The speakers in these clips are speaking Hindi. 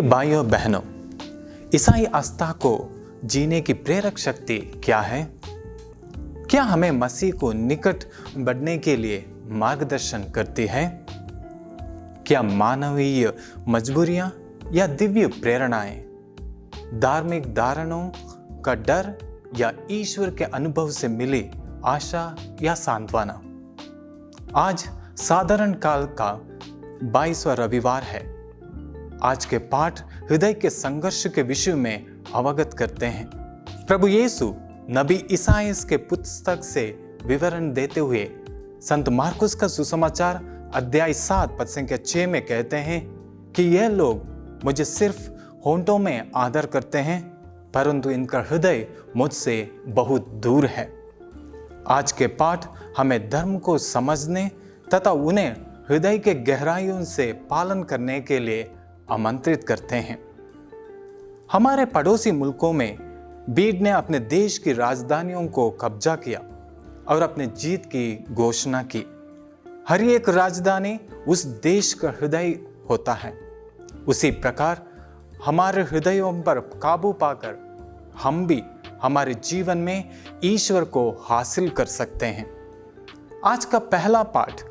भाइयों बहनों, ईसाई आस्था को जीने की प्रेरक शक्ति क्या है? क्या हमें मसीह को निकट बढ़ने के लिए मार्गदर्शन करती है? क्या मानवीय मजबूरियां या दिव्य प्रेरणाएं, धार्मिक धारणाओं का डर या ईश्वर के अनुभव से मिली आशा या सांत्वना? आज साधारण काल का 22वां रविवार है। आज के पाठ हृदय के संघर्ष के विषय में अवगत करते हैं। प्रभु यीशु नबी ईसाइयाह के पुस्तक से विवरण देते हुए संत मार्कुस का सुसमाचार अध्याय 7 पद संख्या 6 में कहते हैं कि यह लोग मुझे सिर्फ होंठों में आदर करते हैं, परंतु इनका हृदय मुझसे बहुत दूर है। आज के पाठ हमें धर्म को समझने तथा उन्हें हृदय के गहराइयों से पालन करने के लिए आमंत्रित करते हैं। हमारे पड़ोसी मुल्कों में भीड़ ने अपने देश की राजधानियों को कब्जा किया और अपने जीत की घोषणा की। हर एक राजधानी उस देश का हृदय होता है। उसी प्रकार हमारे हृदयों पर काबू पाकर हम भी हमारे जीवन में ईश्वर को हासिल कर सकते हैं। आज का पहला पाठ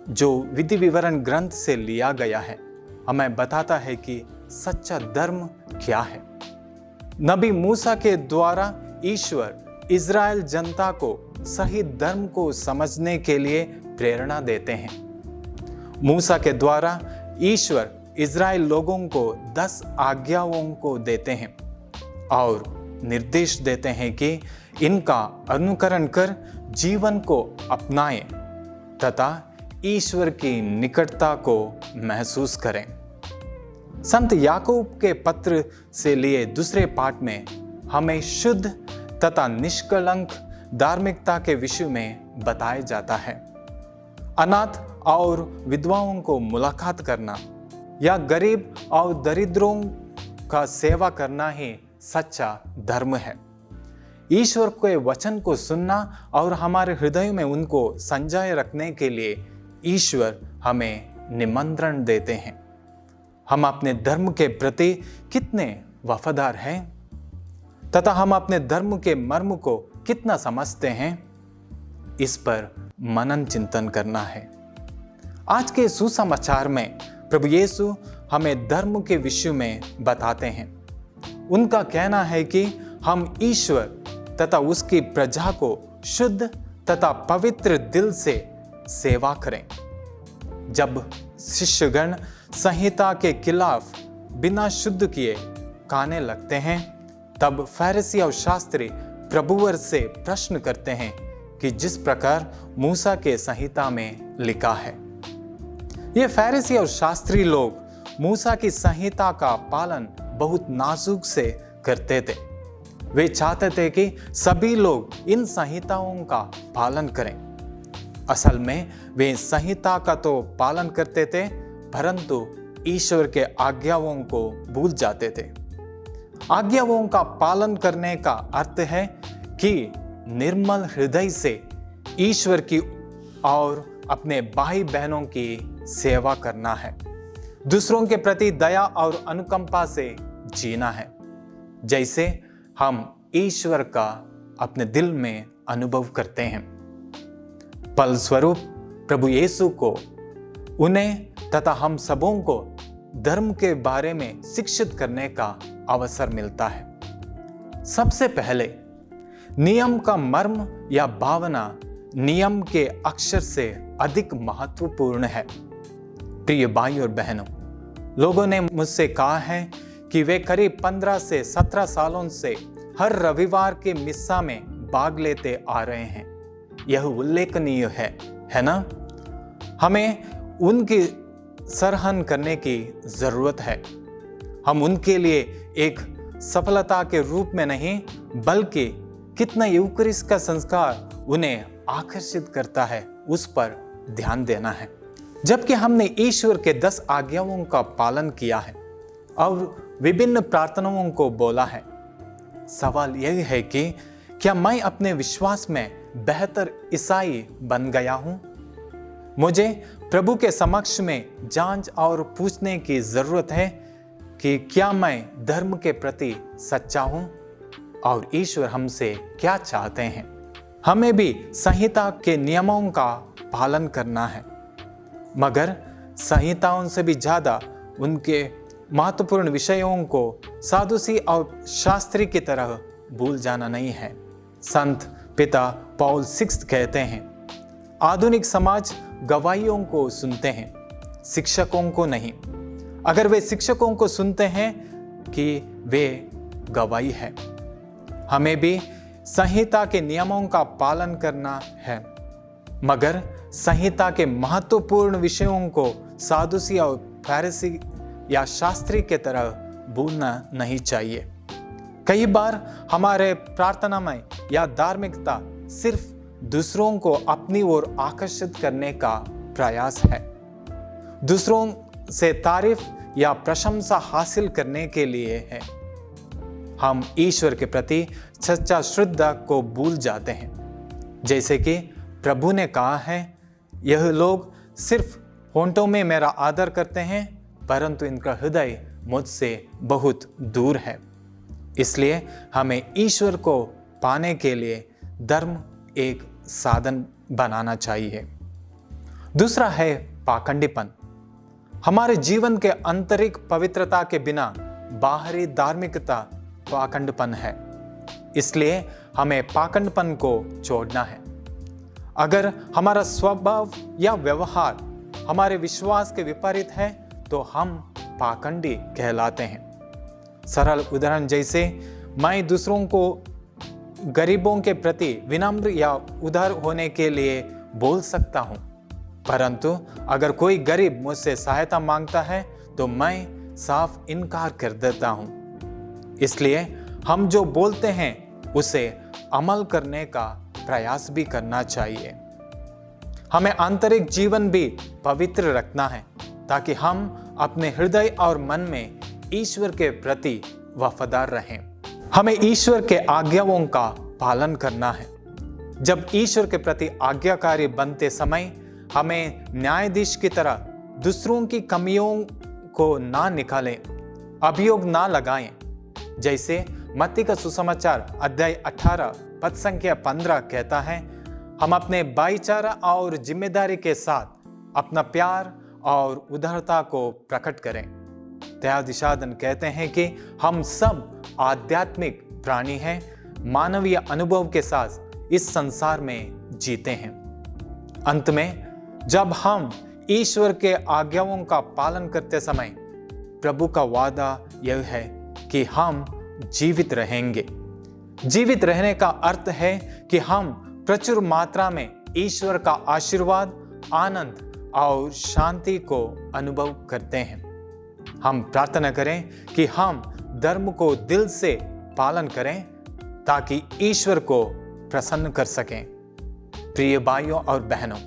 जो विधि विवरण ग्रंथ से लिया गया है, हमें बताता है कि सच्चा धर्म क्या है। नबी मूसा के द्वारा ईश्वर इज़राइल जनता को सही धर्म को समझने के लिए प्रेरणा देते हैं। मूसा के द्वारा ईश्वर इज़राइल लोगों को 10 आज्ञाओं को देते हैं और निर्देश देते हैं कि इनका अनुकरण कर जीवन को अपनाएं तथा ईश्वर की निकटता को महसूस करें। संत याकूब के पत्र से लिए दूसरे पाठ में हमें शुद्ध तथा निष्कलंक धार्मिकता के विषय में बताया जाता है। अनाथ और विधवाओं को मुलाकात करना या गरीब और दरिद्रों का सेवा करना ही सच्चा धर्म है। ईश्वर के वचन को सुनना और हमारे हृदय में उनको संजाए रखने के लिए ईश्वर हमें निमंत्रण देते हैं। हम अपने धर्म के प्रति कितने वफादार हैं तथा हम अपने धर्म के मर्म को कितना समझते हैं, इस पर मनन चिंतन करना है। आज के सुसमाचार में प्रभु यीशु हमें धर्म के विषय में बताते हैं। उनका कहना है कि हम ईश्वर तथा उसकी प्रजा को शुद्ध तथा पवित्र दिल से सेवा करें। जब शिष्यगण संहिता के खिलाफ बिना शुद्ध किए खाने लगते हैं, तब फरीसी और शास्त्री प्रभुवर से प्रश्न करते हैं कि जिस प्रकार मूसा के संहिता में लिखा है। ये फरीसी और शास्त्री लोग मूसा की संहिता का पालन बहुत नाजुक से करते थे। वे चाहते थे कि सभी लोग इन संहिताओं का पालन करें। असल में वे संहिता का तो पालन करते थे, परंतु ईश्वर के आज्ञाओं को भूल जाते थे। आज्ञाओं का पालन करने का अर्थ है कि निर्मल हृदय से ईश्वर की और अपने भाई बहनों की सेवा करना है। दूसरों के प्रति दया और अनुकंपा से जीना है, जैसे हम ईश्वर का अपने दिल में अनुभव करते हैं। फलस्वरूप प्रभु यीशु को, उन्हें तथा हम सबों को धर्म के बारे में शिक्षित करने का अवसर मिलता है। सबसे पहले नियम का मर्म या भावना नियम के अक्षर से अधिक महत्वपूर्ण है। प्रिय भाई और बहनों, लोगों ने मुझसे कहा है कि वे करीब 15 से 17 सालों से हर रविवार के मिस्सा में भाग लेते आ रहे हैं। यह उल्लेखनीय है ना? हमें उनकी सराहना करने की जरूरत है। हम उनके लिए एक सफलता के रूप में नहीं, बल्कि कितना यूकरिस्ट का संस्कार उन्हें आकर्षित करता है, उस पर ध्यान देना है। जबकि हमने ईश्वर के 10 आज्ञाओं का पालन किया है और विभिन्न प्रार्थनाओं को बोला है, सवाल यह है कि क्या मैं अपने विश्वास में बेहतर ईसाई बन गया हूं? मुझे प्रभु के समक्ष में जांच और पूछने की जरूरत है कि क्या मैं धर्म के प्रति सच्चा हूं और ईश्वर हमसे क्या चाहते हैं। हमें भी संहिता के नियमों का पालन करना है, मगर संहिताओं से भी ज्यादा उनके महत्वपूर्ण विषयों को सादुसी और शास्त्री की तरह भूल जाना नहीं है। संत पिता पॉल सिक्स्थ कहते हैं, आधुनिक समाज गवाहियों को सुनते हैं, शिक्षकों को नहीं। अगर वे शिक्षकों को सुनते हैं कि वे गवाही है। हमें भी संहिता के नियमों का पालन करना है, मगर संहिता के महत्वपूर्ण विषयों को सादुसी और फरीसी या शास्त्री के तरह भूलना नहीं चाहिए। कई बार हमारे प्रार्थना में या धार्मिकता सिर्फ दूसरों को अपनी ओर आकर्षित करने का प्रयास है, दूसरों से तारीफ या प्रशंसा हासिल करने के लिए है। हम ईश्वर के प्रति सच्चा श्रद्धा को भूल जाते हैं। जैसे कि प्रभु ने कहा है, यह लोग सिर्फ होंठों में मेरा आदर करते हैं, परंतु इनका हृदय मुझसे बहुत दूर है। इसलिए हमें ईश्वर को पाने के लिए धर्म एक साधन बनाना चाहिए। दूसरा है पाखंडीपन। हमारे जीवन के आंतरिक पवित्रता के बिना बाहरी धार्मिकता पाखंडपन है। इसलिए हमें पाखंडपन को छोड़ना है। अगर हमारा स्वभाव या व्यवहार हमारे विश्वास के विपरीत है तो हम पाखंडी कहलाते हैं। सरल उदाहरण जैसे, मैं दूसरों को गरीबों के प्रति विनम्र या उदार होने के लिए बोल सकता हूं, परंतु अगर कोई गरीब मुझसे सहायता मांगता है तो मैं साफ इनकार कर देता हूं। इसलिए हम जो बोलते हैं उसे अमल करने का प्रयास भी करना चाहिए। हमें आंतरिक जीवन भी पवित्र रखना है ताकि हम अपने हृदय और मन में ईश्वर के प्रति वफादार रहें। हमें ईश्वर के आज्ञाओं का पालन करना है। जब ईश्वर के प्रति आज्ञाकारी बनते समय हमें न्यायाधीश की तरह दूसरों की कमियों को ना निकालें, अभियोग ना लगाएं। जैसे मत्ती का सुसमाचार अध्याय 18 पद संख्या 15 कहता है, हम अपने भाईचारा और जिम्मेदारी के साथ अपना प्यार और उदारता को प्रकट करें। त्यागदिशादन कहते हैं कि हम सब आध्यात्मिक प्राणी हैं, मानवीय अनुभव के साथ इस संसार में जीते हैं। अंत में जब हम ईश्वर के आज्ञाओं का पालन करते समय प्रभु का वादा यह है कि हम जीवित रहेंगे। जीवित रहने का अर्थ है कि हम प्रचुर मात्रा में ईश्वर का आशीर्वाद, आनंद और शांति को अनुभव करते हैं। हम प्रार्थना करें कि हम धर्म को दिल से पालन करें ताकि ईश्वर को प्रसन्न कर सकें। प्रिय भाइयों और बहनों,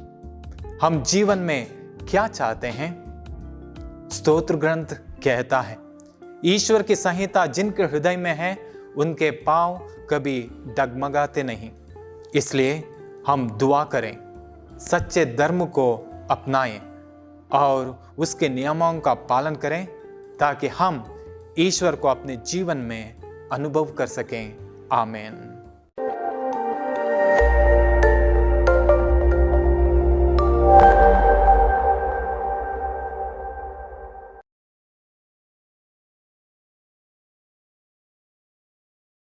हम जीवन में क्या चाहते हैं? स्तोत्र ग्रंथ कहता है, ईश्वर की संहिता जिनके हृदय में है उनके पांव कभी डगमगाते नहीं। इसलिए हम दुआ करें, सच्चे धर्म को अपनाएं और उसके नियमों का पालन करें ताकि हम ईश्वर को अपने जीवन में अनुभव कर सकें। आमीन।